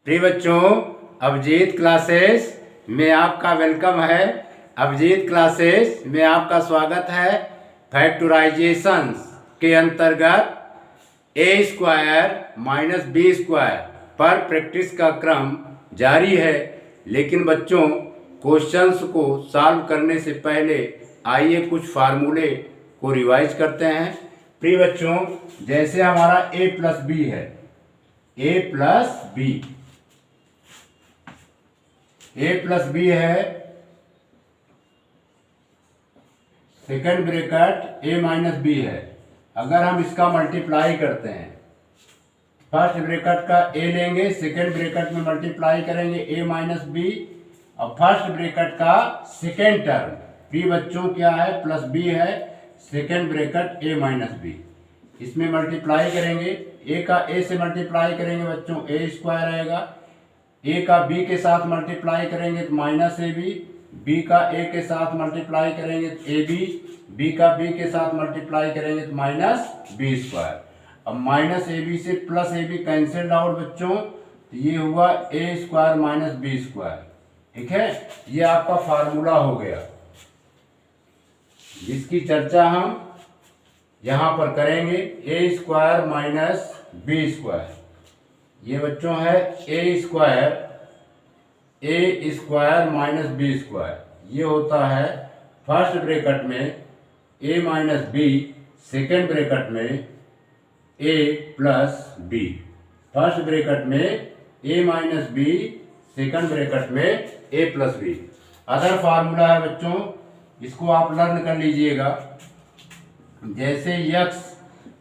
प्रिय बच्चों, अभिजीत क्लासेस में आपका वेलकम है। अभिजीत क्लासेस में आपका स्वागत है। फैक्टराइजेशंस के अंतर्गत ए स्क्वायर माइनस बी स्क्वायर पर प्रैक्टिस का क्रम जारी है। लेकिन बच्चों, क्वेश्चंस को सॉल्व करने से पहले आइए कुछ फार्मूले को रिवाइज करते हैं। प्रिय बच्चों, जैसे हमारा ए प्लस बी है, ए प्लस बी है, सेकंड ब्रैकेट ए माइनस बी है। अगर हम इसका मल्टीप्लाई करते हैं, फर्स्ट ब्रैकेट का ए लेंगे, सेकंड ब्रैकेट में मल्टीप्लाई करेंगे ए माइनस बी, और फर्स्ट ब्रैकेट का सेकंड टर्म प्रिय बच्चों क्या है, प्लस बी है, सेकंड ब्रैकेट ए माइनस बी, इसमें मल्टीप्लाई करेंगे। ए का ए से मल्टीप्लाई करेंगे बच्चों, ए स्क्वायर आएगा। ए का बी के साथ मल्टीप्लाई करेंगे तो माइनस ए बी, बी का ए के साथ मल्टीप्लाई करेंगे तो ए बी, बी का बी के साथ मल्टीप्लाई करेंगे तो माइनस बी स्क्वायर। अब माइनस ए बी से plus A B cancelled out बच्चों, तो ये हुआ ए स्क्वायर माइनस बी स्क्वायर। ठीक है, ये आपका फार्मूला हो गया जिसकी चर्चा हम यहां पर करेंगे। ए स्क्वायर माइनस बी स्क्वायर, ये बच्चों है A square minus B square. ये होता है फर्स्ट ब्रैकेट में ए माइनस बी, सेकेंड ब्रैकेट में ए प्लस बी, फर्स्ट ब्रैकेट में ए माइनस बी, सेकेंड ब्रैकेट में ए प्लस बी। अदर फार्मूला है बच्चों, इसको आप लर्न कर लीजिएगा। जैसे x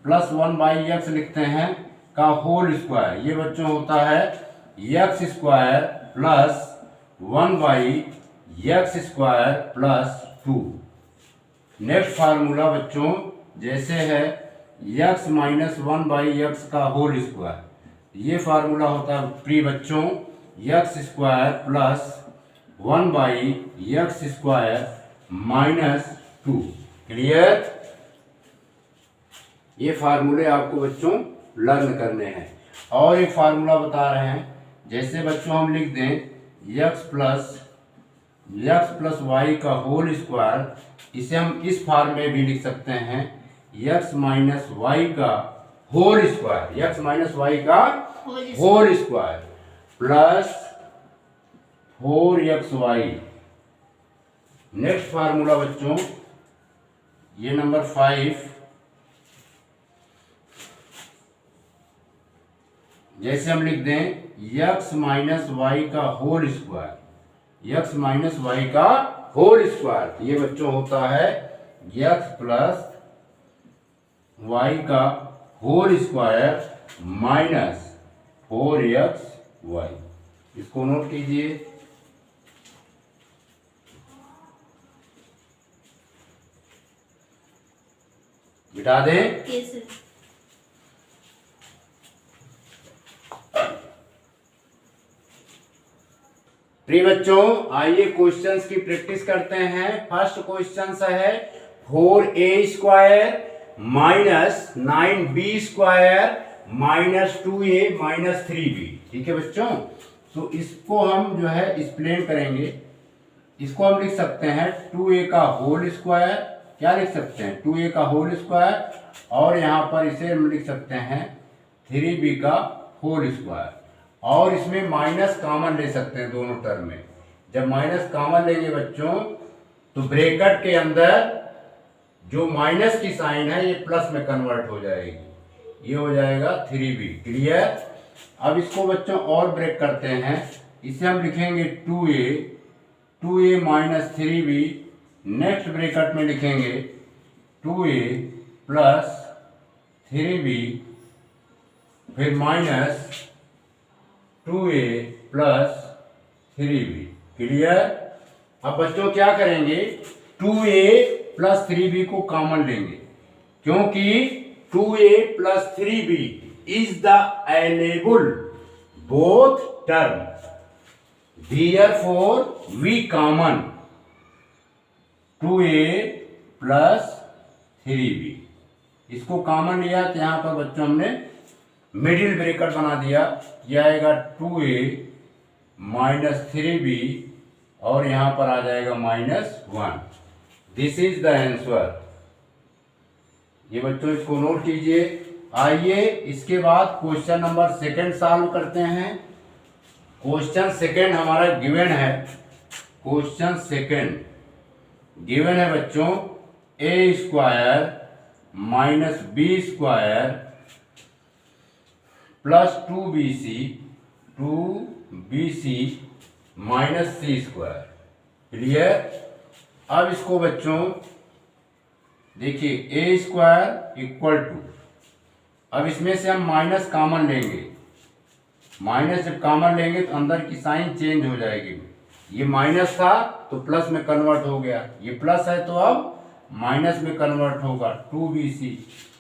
प्लस 1/x लिखते हैं का होल स्क्वायर, ये बच्चों होता है x square plus 1/x square plus 2। Next formula बच्चों जैसे है x माइनस 1/x का होल स्क्वायर, ये फार्मूला होता है प्रिय बच्चों x square plus 1/x square minus 2। Clear? ये फार्मूले आपको बच्चों लर्न करने हैं। और एक फार्मूला बता रहे हैं, जैसे बच्चों हम लिख दें x प्लस वाई का होल स्क्वायर, इसे हम इस फॉर्म में भी लिख सकते हैं x माइनस वाई का whole square, x minus Y का whole square plus 4xy। Next formula बच्चों ये नंबर 5, जैसे हम लिख दें x माइनस वाई का whole square, x minus Y का होल स्क्वायर, ये बच्चों होता है x प्लस वाई का होल स्क्वायर माइनस 4xy। इसको नोट कीजिए। बिठा दें। प्रिय बच्चों, आइए क्वेश्चंस की प्रैक्टिस करते हैं। फर्स्ट क्वेश्चन है 4a square minus 9b square minus 2a minus 3b। ठीक है बच्चों, तो इसको हम जो है एक्सप्लेन करेंगे। इसको हम लिख सकते हैं 2a का होल स्क्वायर, क्या लिख सकते हैं 2a का होल स्क्वायर, और यहाँ पर इसे हम लिख सकते हैं 3b का होल स्क्वायर। और इसमें माइनस कॉमन ले सकते हैं दोनों टर्म में। जब माइनस कॉमन लेंगे बच्चों तो ब्रैकेट के अंदर जो माइनस की साइन है ये प्लस में कन्वर्ट हो जाएगी, ये हो जाएगा 3b। क्लियर? अब इसको बच्चों और ब्रेक करते हैं, इसे हम लिखेंगे 2a minus 3b। Next bracket में लिखेंगे 2a प्लस 3b, फिर minus 2a plus 3b। Clear? अब बच्चों क्या करेंगे, 2a प्लस 3b को कॉमन लेंगे, क्योंकि 2a plus 3b is the enable both term, therefore we common 2a plus 3b। इसको कॉमन लिया तो यहां पर बच्चों हमने मिडिल ब्रैकेट बना दिया, यह आएगा 2a माइनस 3b और यहां पर आ जाएगा -1। This is the answer. ये बच्चों इसको नोट कीजिए। आइए इसके बाद क्वेश्चन नंबर सेकंड सॉल्व करते हैं। क्वेश्चन सेकंड हमारा गिवन है। क्वेश्चन सेकंड गिवन है बच्चों, A square minus B square plus 2bc minus C square. Clear. अब इसको बच्चों देखिए, ए स्क्वायर इक्वल टू, अब इसमें से हम माइनस कॉमन लेंगे। माइनस जब कॉमन लेंगे तो अंदर की साइन चेंज हो जाएगी। ये माइनस था तो प्लस में कन्वर्ट हो गया, ये प्लस है तो अब माइनस में कन्वर्ट होगा। 2bc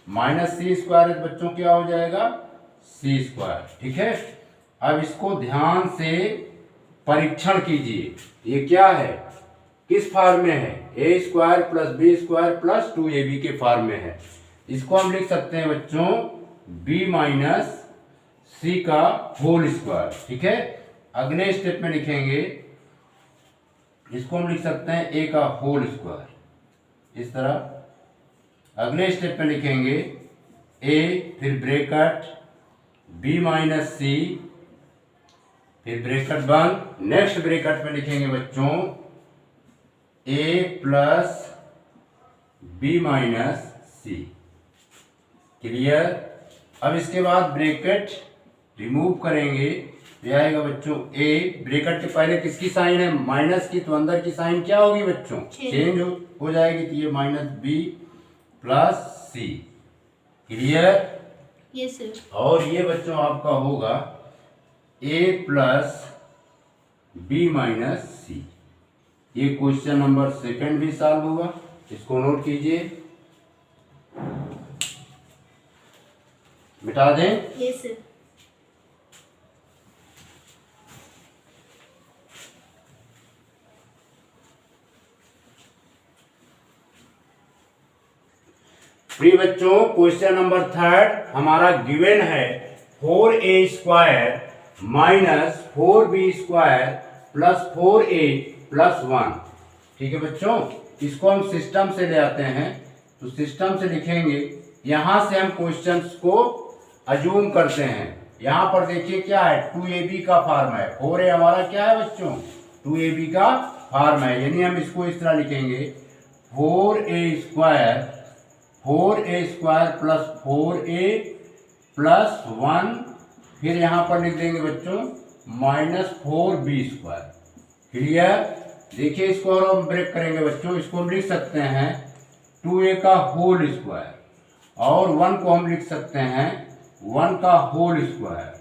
माइनस सी स्क्वायर बच्चों क्या हो जाएगा, सी स्क्वायर। ठीक है। अब इसको ध्यान से परीक्षण कीजिए। ये क्या है, किस फॉर्म में है, A square plus B square plus 2ab के फॉर्म में है। इसको हम लिख सकते हैं बच्चों b माइनस सी का होल स्क्वायर। ठीक है। अगले स्टेप में लिखेंगे, इसको हम लिख सकते हैं a का होल स्क्वायर, इस तरह। अगले स्टेप में लिखेंगे a, फिर ब्रैकेट b माइनस सी, फिर ब्रैकेट बंद। नेक्स्ट ब्रैकेट में लिखेंगे बच्चों a plus b minus C. Clear. अब इसके बाद ब्रैकेट रिमूव करेंगे, यह आएगा बच्चों a, ब्रैकेट के पहले किसकी साइन है, माइनस की, तो अंदर की साइन क्या होगी बच्चों, चेंज हो जाएगी, तो ये माइनस b प्लस सी। क्लियर। Yes sir. और ये बच्चों आपका होगा a प्लस b माइनस सी। ये क्वेश्चन नंबर सेकंड भी सॉल्व हुआ, इसको नोट कीजिए, मिटा दें। Yes sir. प्रिय बच्चों, क्वेश्चन नंबर थर्ड हमारा गिवन है 4a square minus 4b square plus 4a plus 1। ठीक है बच्चों, इसको हम सिस्टम से ले आते हैं, तो सिस्टम से लिखेंगे। यहां से हम क्वेश्चंस को अजूम करते हैं। यहां पर देखिए क्या है, 2ab का फॉर्म है, 4a हमारा क्या है बच्चों, 2ab का फॉर्म है, यानी हम इसको इस तरह लिखेंगे 4a square plus 4a plus 1, फिर यहां पर लिख देंगे बच्चों माइनस 4b स्क्वायर। क्लियर। देखिए इसको और हम ब्रेक करेंगे बच्चों, इसको हम लिख सकते हैं 2a का होल स्क्वायर और 1 को हम लिख सकते हैं 1 का होल स्क्वायर।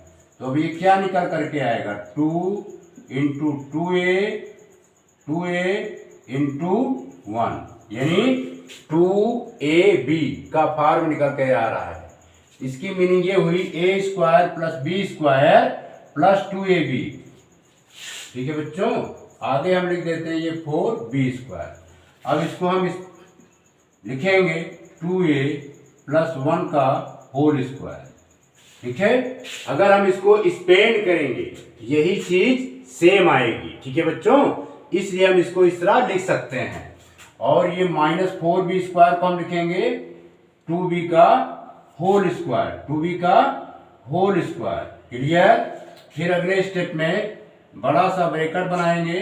तो अब ये क्या निकल करके आएगा, 2 इंटू 2a इंटू 1, यानी 2ab का फॉर्म निकल के आ रहा है। इसकी मीनिंग ये हुई a square plus b square plus 2ab। ठीक है बच्चों, आगे हम लिख देते हैं ये 4b स्क्वायर। अब इसको हम लिखेंगे 2a प्लस 1 का होल स्क्वायर। ठीक है। अगर हम इसको स्पेंड करेंगे यही चीज सेम आएगी। ठीक है बच्चों, इसलिए हम इसको इस तरह लिख सकते हैं। और ये माइनस 4b स्क्वायर को हम लिखेंगे 2b का होल स्क्वायर, 2b का होल स्क्वायर। क्लियर। फिर अगले स्टेप में बड़ा सा ब्रैकेट बनाएंगे।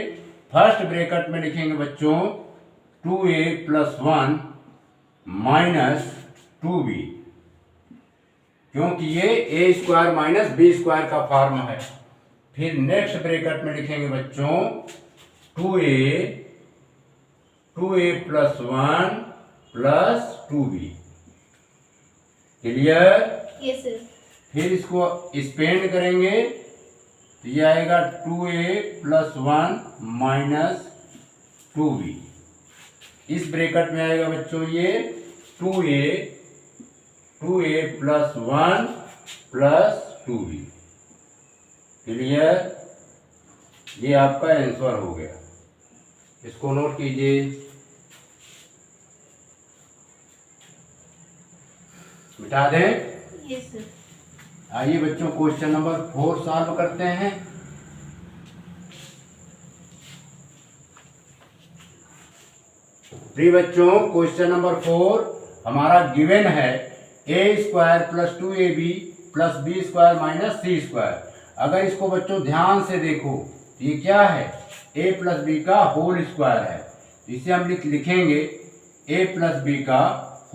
फर्स्ट ब्रैकेट में लिखेंगे बच्चों 2a प्लस 1 माइनस 2b, क्योंकि ये a square minus b square का फॉर्म है। फिर नेक्स्ट ब्रैकेट में लिखेंगे बच्चों 2a plus 1 plus 2b। Clear. Yes sir. फिर इसको स्पेंड करेंगे तो ये आएगा 2a प्लस 1 माइनस 2b। इस ब्रैकेट में आएगा बच्चों ये 2a plus 1 plus 2b। Clear. ये आपका आंसर हो गया, इसको नोट कीजिए, मिटा दें। Yes sir. आइए बच्चों क्वेश्चन नंबर 4 सॉल्व करते हैं। प्रिय बच्चों क्वेश्चन नंबर 4 हमारा गिवन है a² + 2ab + b² - c²। अगर इसको बच्चों ध्यान से देखो ये क्या है, a + b का होल स्क्वायर है। इसे हम लिखेंगे a + b का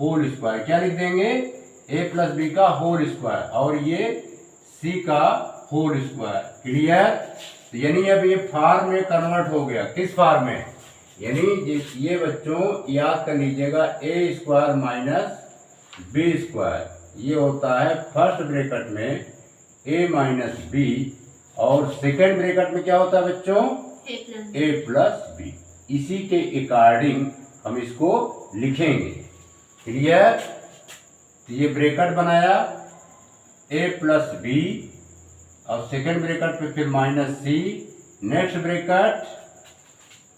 होल स्क्वायर। क्या लिख देंगे, a + b का होल स्क्वायर और ये c का होल स्क्वायर। क्लियर। यानी अब ये फॉर्म में कन्वर्ट हो गया। किस फॉर्म में, यानी ये बच्चों याद कर लीजिएगा a² - b²। ये होता है फर्स्ट ब्रैकेट में a - b और सेकेंड ब्रैकेट में क्या होता है बच्चों, a + b। इसी के अकॉर्डिंग हम इसको लिखेंगे। क्लियर। तो ये ब्रैकेट बनाया a + b और सेकेंड ब्रैकेट पे फिर -c। Next bracket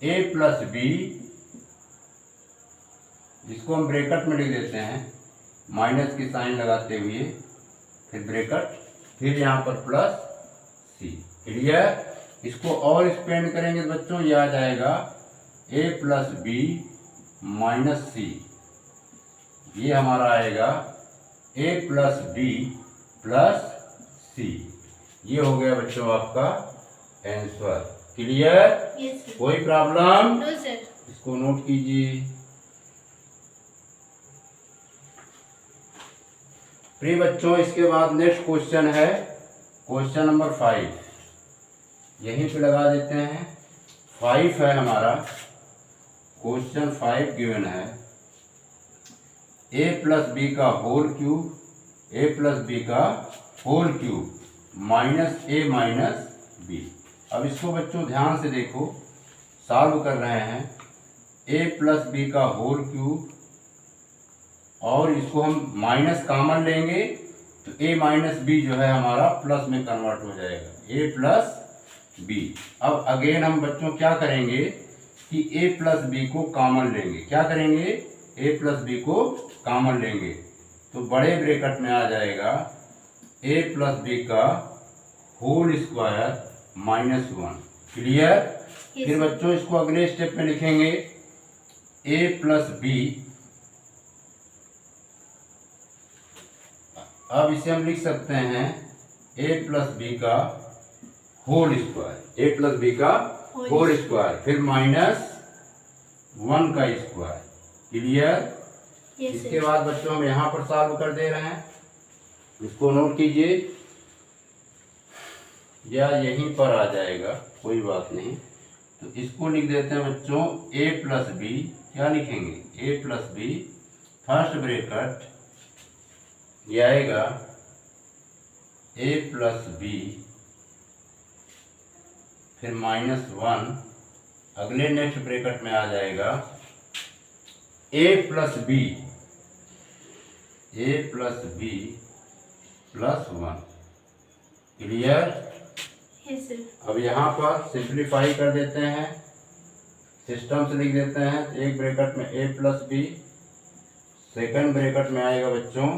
a + b, इसको हम ब्रैकेट में लिख देते हैं माइनस की साइन लगाते हुए, फिर ब्रैकेट, फिर यहाँ पर +c। क्लियर। इसको और एक्सपेंड करेंगे तो बच्चों ये आ जाएगा a + b - c। ये हमारा आएगा a + b + c। ये हो गया बच्चों आपका आंसर। क्लियर। Yes sir. कोई प्रॉब्लम, नो सर। इसको नोट कीजिए। प्रिय बच्चों इसके बाद नेक्स्ट क्वेश्चन है क्वेश्चन नंबर 5। यहीं पे लगा देते हैं। 5 है हमारा क्वेश्चन 5 गिवन है a + b का होल क्यूब, a + b का होल क्यूब -a - b। अब इसको बच्चों ध्यान से देखो, सॉल्व कर रहे हैं a + b का होल क्यूब और इसको हम माइनस कॉमन लेंगे तो a - b जो है हमारा प्लस में कन्वर्ट हो जाएगा, a + b। अब अगेन हम बच्चों क्या करेंगे कि a + b को कॉमन लेंगे। क्या करेंगे, a + b को कॉमन लेंगे तो बड़े ब्रैकेट में आ जाएगा a + b का होल स्क्वायर -1। क्लियर। फिर बच्चों इसको अगले स्टेप में लिखेंगे a + b। अब इसे हम लिख सकते हैं a + b का होल स्क्वायर, a + b का होल स्क्वायर, फिर -1 का स्क्वायर। क्लियर। इसके बाद बच्चों हम यहाँ पर सॉल्व कर दे रहे हैं। इसको नोट कीजिए या यहीं पर आ जाएगा, कोई बात नहीं। तो इसको लिख देते हैं बच्चों a + b। क्या लिखेंगे, a + b फर्स्ट ब्रैकेट ये आएगा a + b फिर -1, अगले नेक्स्ट ब्रैकेट में आ जाएगा a + b +1। Clear. Yes sir. अब यहाँ पर सिंप्लीफाई कर देते हैं, सिस्टम से लिख देते हैं। एक ब्रैकेट में a + b, सेकंड ब्रैकेट में आएगा बच्चों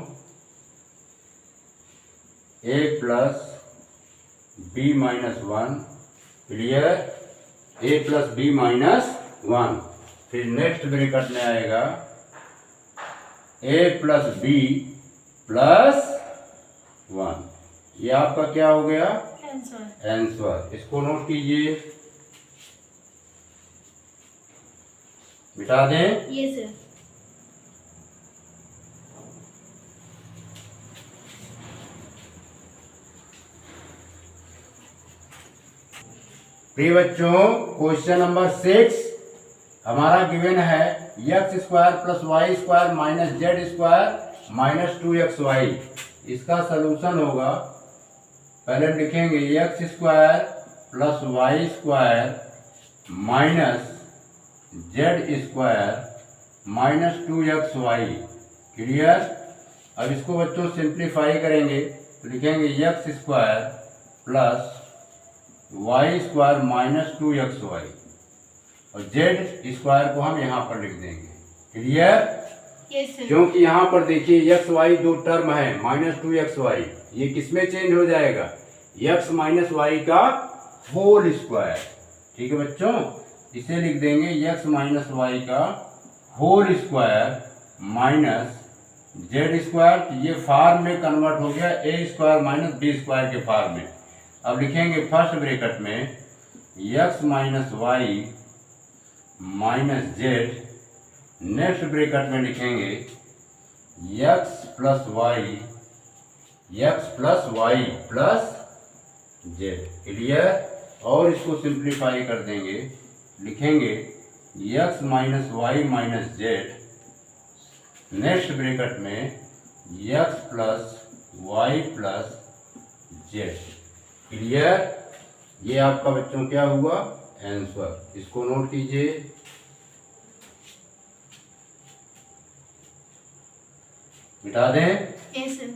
a + b - 1। Clear. a + b - 1, फिर नेक्स्ट ब्रैकेट में आएगा a + b + 1। ये आपका क्या हो गया, आंसर। इसको नोट कीजिए, मिटा दें। Yes sir. प्रिय बच्चों क्वेश्चन नंबर 6 हमारा गिवन है x² + y² - z² - 2xy। इसका सलूशन होगा, पहले हम लिखेंगे x² + y² - z² - 2xy। Clear. अब इसको बच्चों सिंप्लीफाई करेंगे तो लिखेंगे x² + y² - 2xy और z² को हम यहाँ पर लिख देंगे। क्लियर। Yes sir. क्योंकि यहाँ पर देखिए x y दो टर्म है -2xy, ये किसमें चेंज हो जाएगा, x माइनस वाई का होल स्क्वायर। ठीक है बच्चों, इसे लिख देंगे x माइनस वाई का whole square minus Z square. तो ये फॉर्म में कन्वर्ट हो गया A square minus B square के फॉर्म में। अब लिखेंगे फर्स्ट ब्रैकेट में x minus Y minus Z, next bracket में लिखेंगे x plus Y plus Z. Clear. और इसको सिंप्लीफाई कर देंगे, लिखेंगे x minus Y minus Z, next bracket में x plus Y plus Z. Clear. ये आपका बच्चों क्या हुआ, आंसर। इसको नोट कीजिए। मिटा दें। Yes, sir.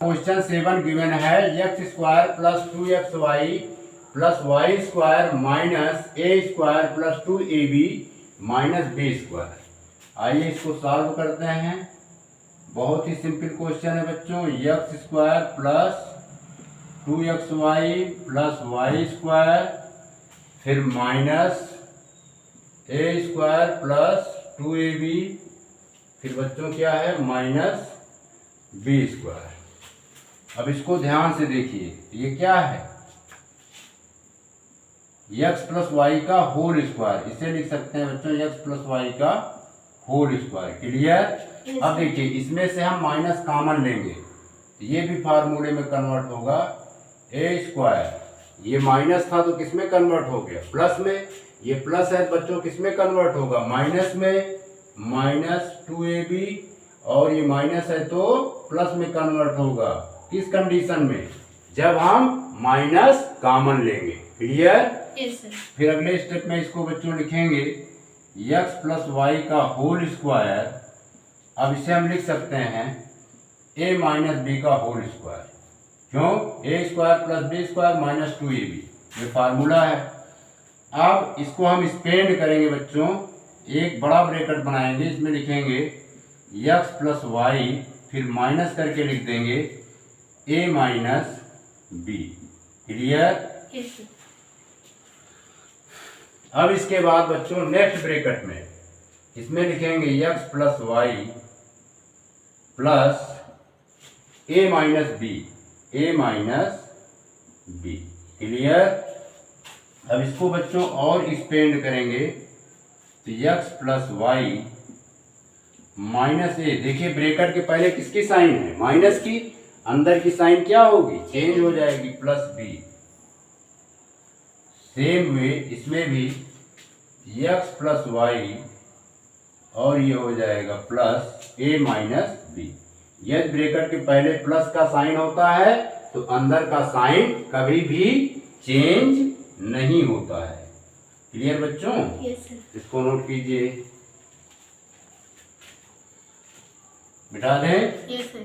क्वेश्चन 7 गिवन है x square plus 2xy plus Y square minus A square plus 2ab minus B square. आइए इसको सॉल्व करते हैं। बहुत ही सिंपल क्वेश्चन है बच्चों। x square plus 2xy plus Y square फिर minus A square plus 2ab फिर बच्चों क्या है माइनस बी स्क्वायर। अब इसको ध्यान से देखिए, ये क्या है, x प्लस वाई का होल स्क्वायर। इसे लिख सकते हैं बच्चों x प्लस वाई का होल स्क्वायर। क्लियर। अब देखिए इसमें से हम माइनस कॉमन लेंगे तो ये भी फार्मूले में कन्वर्ट होगा ए स्क्वायर। ये माइनस था तो किसमें कन्वर्ट हो गया, प्लस में। ये प्लस है बच्चों किसमें कन्वर्ट होगा, माइनस में, माइनस 2ab। और ये माइनस है तो प्लस में कन्वर्ट होगा। किस कंडीशन में, जब हम माइनस कॉमन लेंगे। क्लियर। Yes, sir. फिर अगले स्टेप में इसको बच्चों लिखेंगे x प्लस वाई का होल स्क्वायर। अब इसे हम लिख सकते हैं a माइनस बी का होल स्क्वायर। क्यों, a square plus B square minus 2ab, ये फार्मूला है। अब इसको हम स्पेंड करेंगे बच्चों, एक बड़ा ब्रैकेट बनाएंगे, इसमें लिखेंगे x प्लस वाई फिर माइनस करके लिख देंगे a minus B. Clear. Yes, sir. अब इसके बाद बच्चों नेक्स्ट ब्रैकेट में इसमें लिखेंगे x plus Y plus a minus B. Clear. अब इसको बच्चों और एक्सपेंड करेंगे तो x plus Y minus A. देखिए ब्रैकेट के पहले किसकी साइन है, माइनस की, अंदर की साइन क्या होगी, चेंज हो जाएगी, प्लस बी। सेम वे इसमें भी x प्लस वाई और ये हो जाएगा प्लस a माइनस बी। यदि ब्रैकेट के पहले प्लस का साइन होता है तो अंदर का साइन कभी भी चेंज नहीं होता है। क्लियर बच्चों। Yes, sir. इसको नोट कीजिए। मिटा दें। Yes, sir.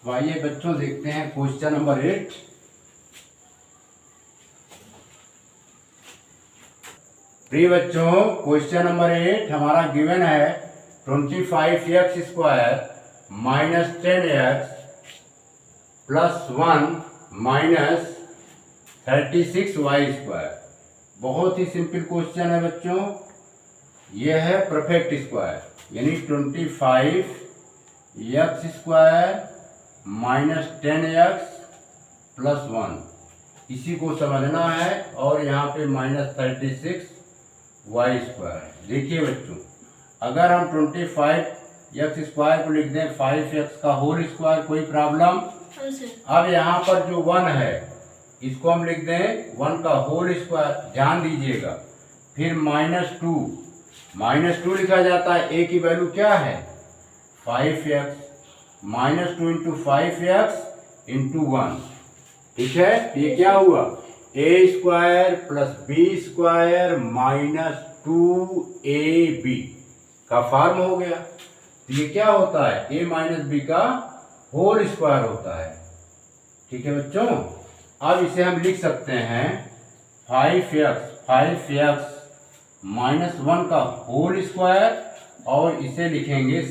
तो आइए बच्चों देखते हैं क्वेश्चन नंबर 8। प्रिय बच्चों क्वेश्चन नंबर 8 हमारा गिवन है 25x square minus 10x plus 1 minus 36y square. बहुत ही सिंपल क्वेश्चन है बच्चों। यह है परफेक्ट स्क्वायर, यानी 25x square minus 10x plus 1, इसी को समझना है। और यहाँ पे माइनस 36y स्क्वायर। देखिए बच्चों, अगर हम 25x स्क्वायर को लिख दें 5x का होल स्क्वायर, कोई प्रॉब्लम। No, sir. अब यहाँ पर जो 1 है इसको हम लिख दें 1 का होल स्क्वायर। ध्यान दीजिएगा। फिर माइनस 2 लिखा जाता है। a की वैल्यू क्या है 5x, minus 2 into 5x into 1। ठीक है, ये क्या हुआ, a square plus B square minus 2ab का फॉर्म हो गया। तो ये क्या होता है, a माइनस बी का होल स्क्वायर होता है। ठीक है बच्चों। अब इसे हम लिख सकते हैं 5x -1 का होल स्क्वायर और इसे लिखेंगे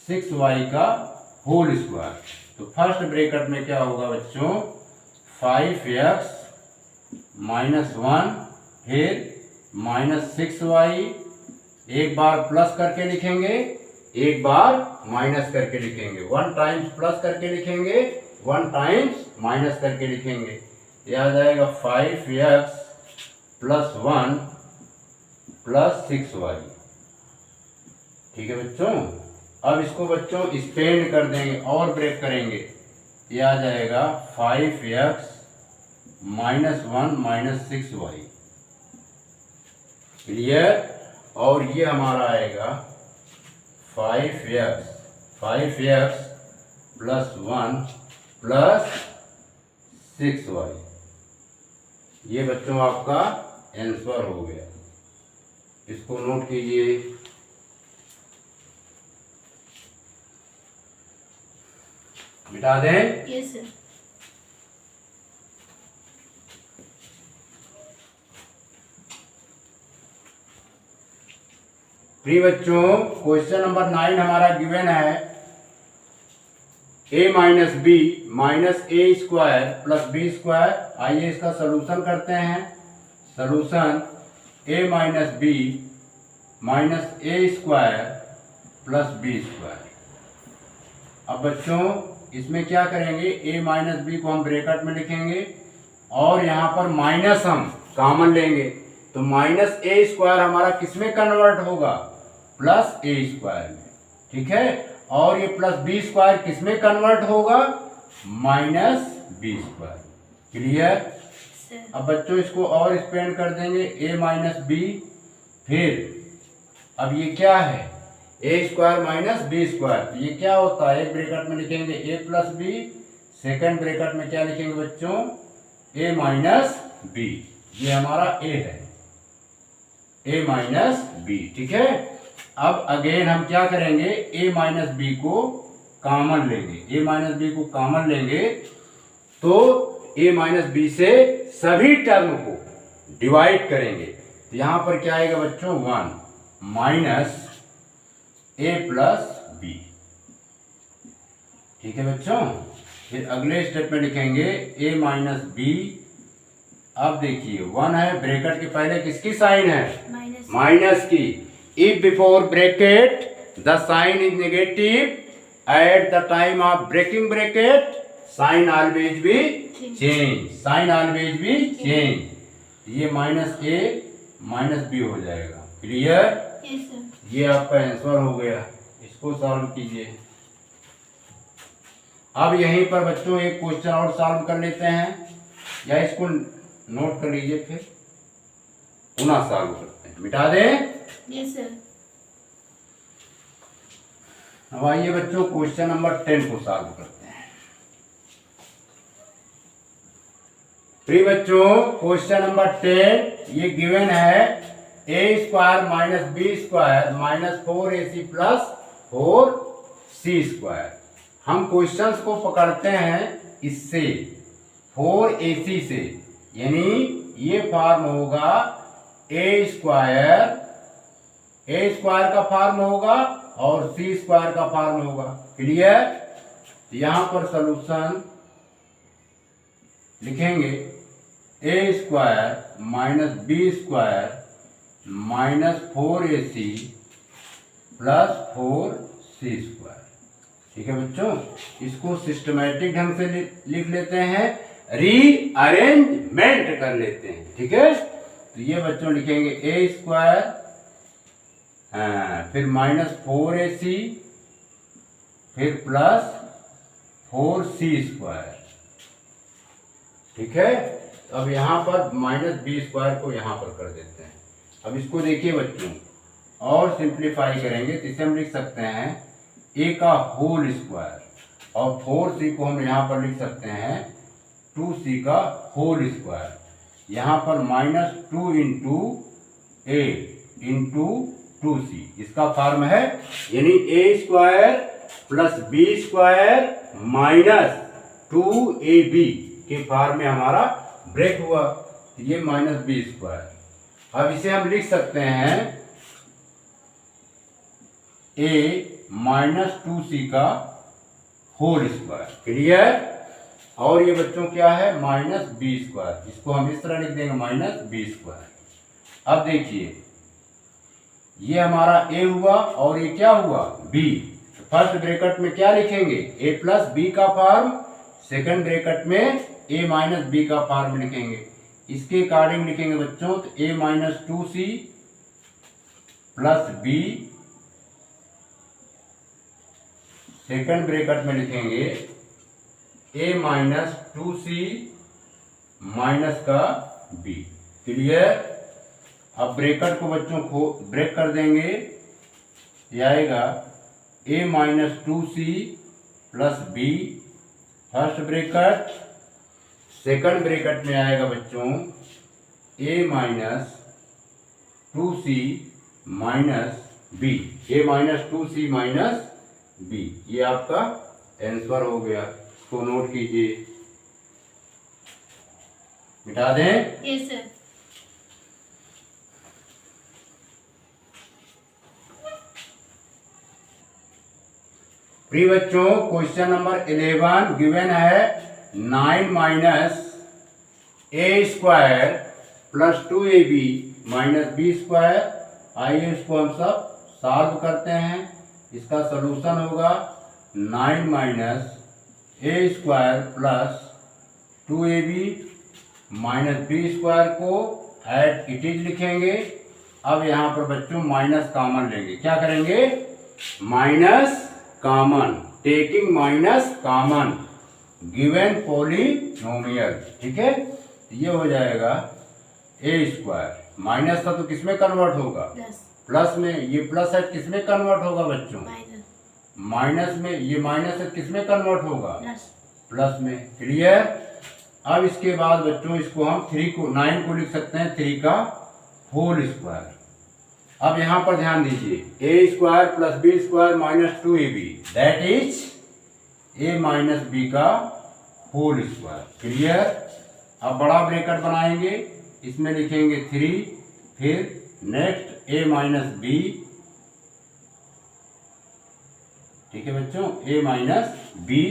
6y का होल स्क्वायर। तो फर्स्ट ब्रैकेट में क्या होगा बच्चों, 5x -1 फिर -6y, एक बार प्लस करके लिखेंगे, एक बार माइनस करके लिखेंगे, 1 टाइम्स प्लस करके लिखेंगे, 1 टाइम्स माइनस करके लिखेंगे। यह आ जाएगा 5x + 1 + 6y। ठीक है बच्चों। अब इसको बच्चों स्पेंड कर देंगे और ब्रेक करेंगे। ये आ जाएगा 5x -1 - 6y। क्लियर। और ये हमारा आएगा 5x + 1 + 6y। ये बच्चों आपका आंसर हो गया। इसको नोट कीजिए। मिटा दें। Yes sir. प्रिय बच्चों, क्वेश्चन नंबर 9 हमारा गिवन है a - b - a² + b²। आइए इसका सलूशन करते हैं। Solution a - b - a² + b²। अब बच्चों इसमें क्या करेंगे, a - b को हम ब्रैकेट में लिखेंगे और यहाँ पर माइनस हम कॉमन लेंगे। तो -a² हमारा किसमें कन्वर्ट होगा, +a² में। ठीक है। और ये +b² किसमें कन्वर्ट होगा, -b²। क्लियर। सर। अब बच्चों इसको और एक्सपेंड कर देंगे, a - b फिर अब ये क्या है, a² - b²। तो ये क्या होता है, एक ब्रैकेट में लिखेंगे a + b, सेकंड ब्रैकेट में क्या लिखेंगे बच्चों, a - b। ये हमारा a है, a - b। ठीक है। अब अगेन हम क्या करेंगे, a - b को कॉमन लेंगे। a - b को कॉमन लेंगे तो a - b से सभी टर्म को डिवाइड करेंगे। तो यहां पर क्या आएगा बच्चों, 1 - a + b। ठीक है बच्चों। फिर अगले स्टेप में लिखेंगे a - b। अब देखिए 1 है, ब्रैकेट के पहले किसकी साइन है, माइनस की। If before bracket the sign is negative, at the time of breaking bracket sign always be change, sign always be change. ये -a - b हो जाएगा। क्लियर। Yes sir. ये आपका आंसर हो गया। इसको सॉल्व कीजिए। अब यहीं पर बच्चों एक क्वेश्चन और सॉल्व कर लेते हैं, या इसको नोट कर लीजिए, फिर पुनः सॉल्व करते हैं। मिटा दें। Yes sir. अब आइए बच्चों क्वेश्चन नंबर 10 को सॉल्व करते हैं। प्रिय बच्चों, क्वेश्चन नंबर 10 ये गिवन है a² - b² - 4ac + 4c²। हम क्वेश्चंस को पकड़ते हैं इससे, 4ac से, यानी ये फॉर्म होगा a² का फॉर्म होगा और c² का फॉर्म होगा। क्लियर। यहां पर सॉल्यूशन लिखेंगे a² - b² - 4ac + 4c²। ठीक है बच्चों। इसको सिस्टमैटिक ढंग से लिख लेते हैं, रीअरेंजमेंट कर लेते हैं। ठीक है। तो ये बच्चों लिखेंगे a² फिर -4ac फिर +4c²। ठीक है। अब यहाँ पर -b² को यहाँ पर कर देते हैं। अब इसको देखिए बच्चों, और सिंप्लीफाई करेंगे तो इसे हम लिख सकते हैं a का होल स्क्वायर, और 4c को हम यहाँ पर लिख सकते हैं 2c का होल स्क्वायर। यहाँ पर -2 × a × 2c इसका फॉर्म है, यानी a² + b² - 2ab के फॉर्म में हमारा ब्रेक हुआ। ये -b²। अब इसे हम लिख सकते हैं a माइनस 2c का होल स्क्वायर। क्लियर। और ये बच्चों क्या है, माइनस बी स्क्वायर। इसको हम इस तरह लिख देंगे माइनस बी स्क्वायर। अब देखिए ये हमारा a हुआ और ये क्या हुआ b। फर्स्ट ब्रैकेट में क्या लिखेंगे, a प्लस बी का फॉर्म, सेकंड ब्रैकेट में a माइनस बी का फॉर्म लिखेंगे। इसके अकॉर्डिंग लिखेंगे बच्चों तो a minus 2c plus b, second bracket में लिखेंगे a माइनस 2c माइनस का b। क्लियर। अब ब्रैकेट को बच्चों को ब्रेक कर देंगे, ये आएगा a minus 2c plus b first bracket, second bracket में आएगा बच्चों a minus 2c minus b, a minus 2c minus b। ये आपका आंसर हो गया। इसको नोट कीजिए, मिटा दें। Yes sir. प्रिय बच्चों क्वेश्चन नंबर 11 गिवन है 9 minus A square plus 2ab minus B square. आइए इसको हम सब सॉल्व करते हैं। इसका सलूशन होगा 9 minus A square plus 2ab minus B square को एट इट इज लिखेंगे। अब यहाँ पर बच्चों माइनस कॉमन लेंगे। क्या करेंगे, minus common, taking minus common given polynomial. ठीक है, ये हो जाएगा ए स्क्वायर, माइनस था तो किसमें कन्वर्ट होगा, प्लस में। ये प्लस है किसमें कन्वर्ट होगा बच्चों, माइनस में। ये माइनस है किसमें कन्वर्ट होगा, प्लस में। क्लियर। अब इसके बाद बच्चों इसको हम 9 को लिख सकते हैं 3 का होल स्क्वायर। अब यहां पर ध्यान दीजिए, A square plus B square minus 2ab that is A minus B का होल स्क्वायर। क्लियर। अब बड़ा ब्रैकेट बनाएंगे, इसमें लिखेंगे 3, फिर नेक्स्ट ए माइनस बी। ठीक है बच्चों, ए माइनस बी।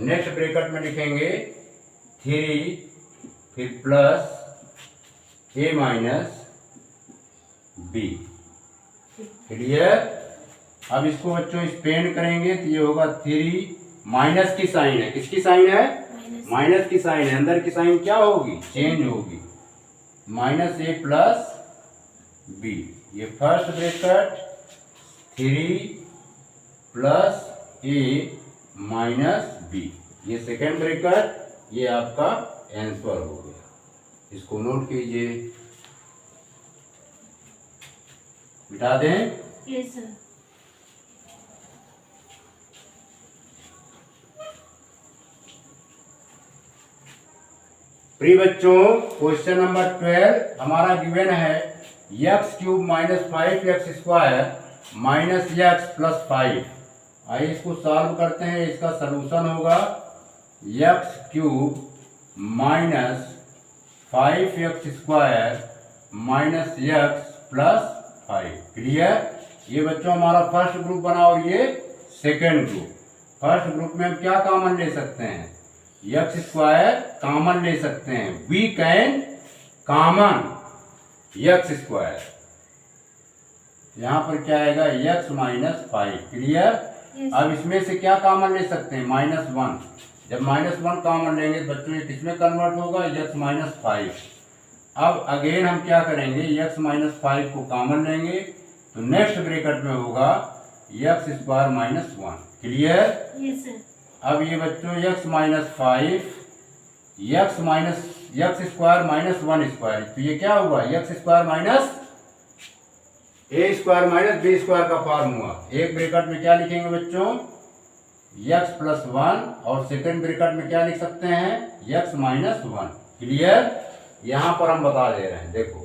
नेक्स्ट ब्रैकेट में लिखेंगे 3, फिर plus A minus B. Clear. अब इसको बच्चों स्पेंड करेंगे तो ये होगा 3, माइनस की साइन है, किसकी साइन है, माइनस की साइन है। अंदर की साइन क्या होगी, चेंज होगी, माइनस ए प्लस बी। ये first bracket 3 plus A minus B, ये सेकेंड ब्रैकेट। ये आपका आंसर हो गया। इसको नोट कीजिए, मिटा दें। Yes sir. प्रिय बच्चों क्वेश्चन नंबर 12 हमारा गिवन है x cube minus 5x square minus x plus 5। आइए इसको सॉल्व करते हैं। इसका सलूशन होगा x cube minus 5x square minus x plus 5। Clear. ये बच्चों हमारा फर्स्ट ग्रुप बना और ये सेकेंड ग्रुप। फर्स्ट ग्रुप में हम क्या कॉमन ले सकते हैं, एक्स स्क्वायर कॉमन ले सकते हैं। We can common X square. यहां पर क्या आएगा, एक्स माइनस 5। क्लियर। अब इसमें से क्या कॉमन ले सकते हैं, -1। जब -1 कॉमन लेंगे तो बच्चों ये किसमें कन्वर्ट होगा, एक्स माइनस 5। अब अगेन हम क्या करेंगे, एक्स माइनस 5 को कॉमन लेंगे तो नेक्स्ट ब्रैकेट में होगा x square minus 1। Clear. Yes sir. अब ये बच्चों x minus 5 x square minus 1 square, तो ये क्या हुआ, x square minus A square minus B square का फॉर्म हुआ। एक ब्रैकेट में क्या लिखेंगे बच्चों, एक्स प्लस 1, और सेकंड ब्रैकेट में क्या लिख सकते हैं, एक्स माइनस 1। क्लियर। यहां पर हम बता दे रहे हैं, देखो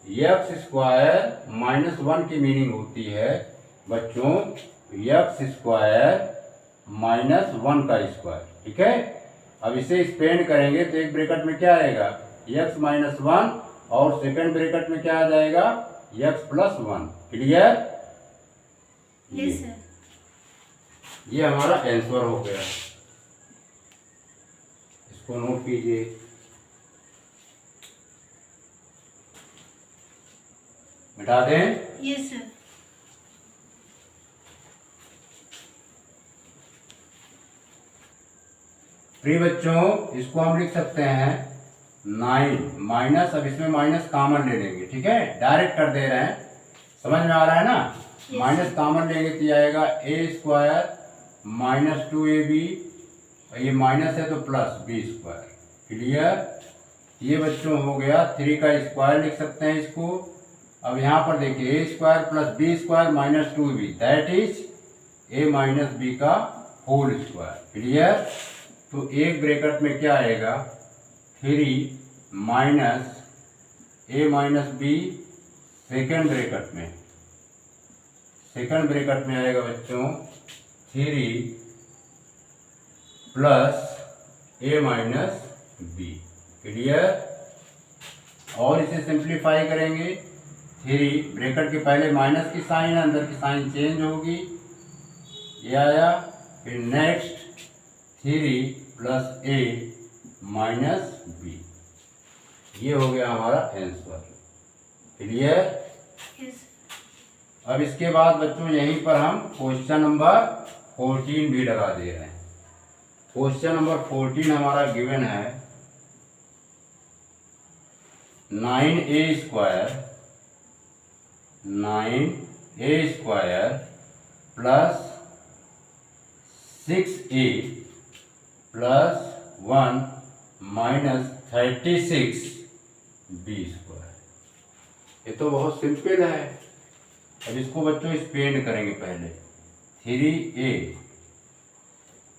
एक्स स्क्वायर माइनस 1 की मीनिंग होती है बच्चों एक्स स्क्वायर माइनस 1 का स्क्वायर। ठीक है। अब इसे स्पेंड करेंगे तो एक ब्रैकेट में क्या आएगा, एक्स माइनस 1 और सेकंड ब्रैकेट में क्या आ जाएगा, x plus 1। Clear? Yes sir. ये हमारा आंसर हो गया, इसको नोट कीजिए। मिटा दें। Yes sir. प्रिय बच्चों, इसको हम लिख सकते हैं 9 माइनस, अब इसमें माइनस कॉमन ले लेंगे, ठीक है, डायरेक्ट कर दे रहे हैं, समझ में आ रहा है ना। माइनस कॉमन लेंगे तो ये आएगा ए स्क्वायर माइनस 2ab, ये माइनस है तो प्लस बी स्क्वायर। क्लियर? ये बच्चों हो गया 3 का स्क्वायर लिख सकते हैं इसको। अब यहाँ पर देखिए A square plus B square minus 2b, that is A minus B का होल स्क्वायर। क्लियर? तो एक ब्रैकेट में क्या आएगा, 3 minus A minus B, second bracket में आएगा बच्चों 3 plus A minus B. Clear? और इसे सिंप्लीफाई करेंगे, 3 ब्रैकेट के पहले माइनस की साइन, अंदर की साइन चेंज होगी, ये आया। फिर next 3 plus A minus B, ये हो गया हमारा आंसर। क्लियर? यस। अब इसके बाद बच्चों यहीं पर हम क्वेश्चन नंबर 14 भी लगा दे रहे हैं। क्वेश्चन नंबर 14 हमारा गिवन है 9a square plus 6a plus 1 minus 36b square. ये तो बहुत सिंपल है। अब इसको बच्चों स्पेंड करेंगे पहले। 3a,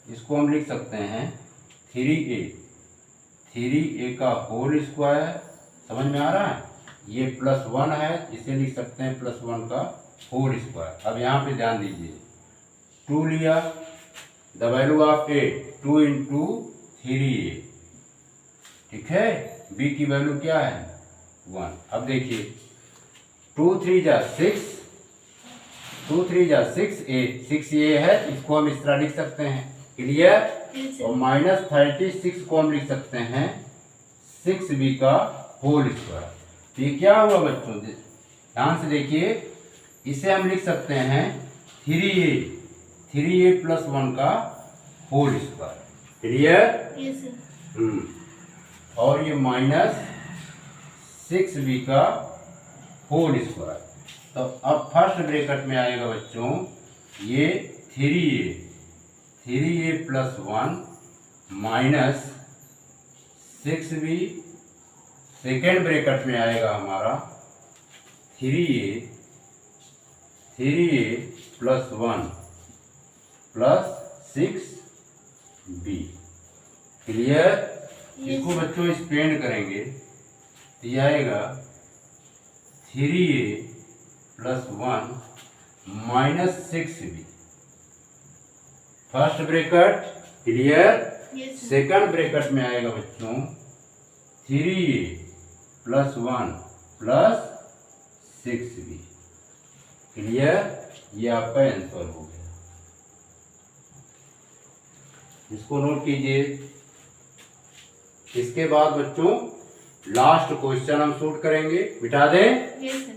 इसको हम लिख सकते हैं 3a का होल स्क्वायर, समझ में आ रहा है। ये प्लस 1 है, इसे लिख सकते हैं प्लस 1 का होल स्क्वायर। अब यहाँ पे ध्यान दीजिए, 2 लिया, the value of a 2 into 3a, ठीक है। b की वैल्यू क्या है 1। अब देखिए 2 3 जा 6, 2 3 जा 6a, 6a है, इसको हम इस तरह लिख सकते हैं। क्लियर? और माइनस 36 को हम लिख सकते हैं 6b का होल स्क्वायर। तो ये क्या हुआ बच्चों, ध्यान से देखिए, इसे हम लिख सकते हैं 3a प्लस 1 का whole square. Clear? Yes sir. और ये माइनस 6b का होल स्क्वायर। तो अब फर्स्ट ब्रैकेट में आएगा बच्चों ये 3a plus 1 minus 6b, second bracket में आएगा हमारा 3a plus 1 plus 6b। Clear? इसको बच्चों स्पेंड करेंगे तो ये आएगा 3a plus 1 minus 6b, first bracket. Clear? Second bracket में आएगा बच्चों 3a plus 1 plus 6b। Clear? ये आपका आंसर हो गया, इसको नोट कीजिए। इसके बाद बच्चों लास्ट क्वेश्चन हम शूट करेंगे, मिटा दें। Yes sir.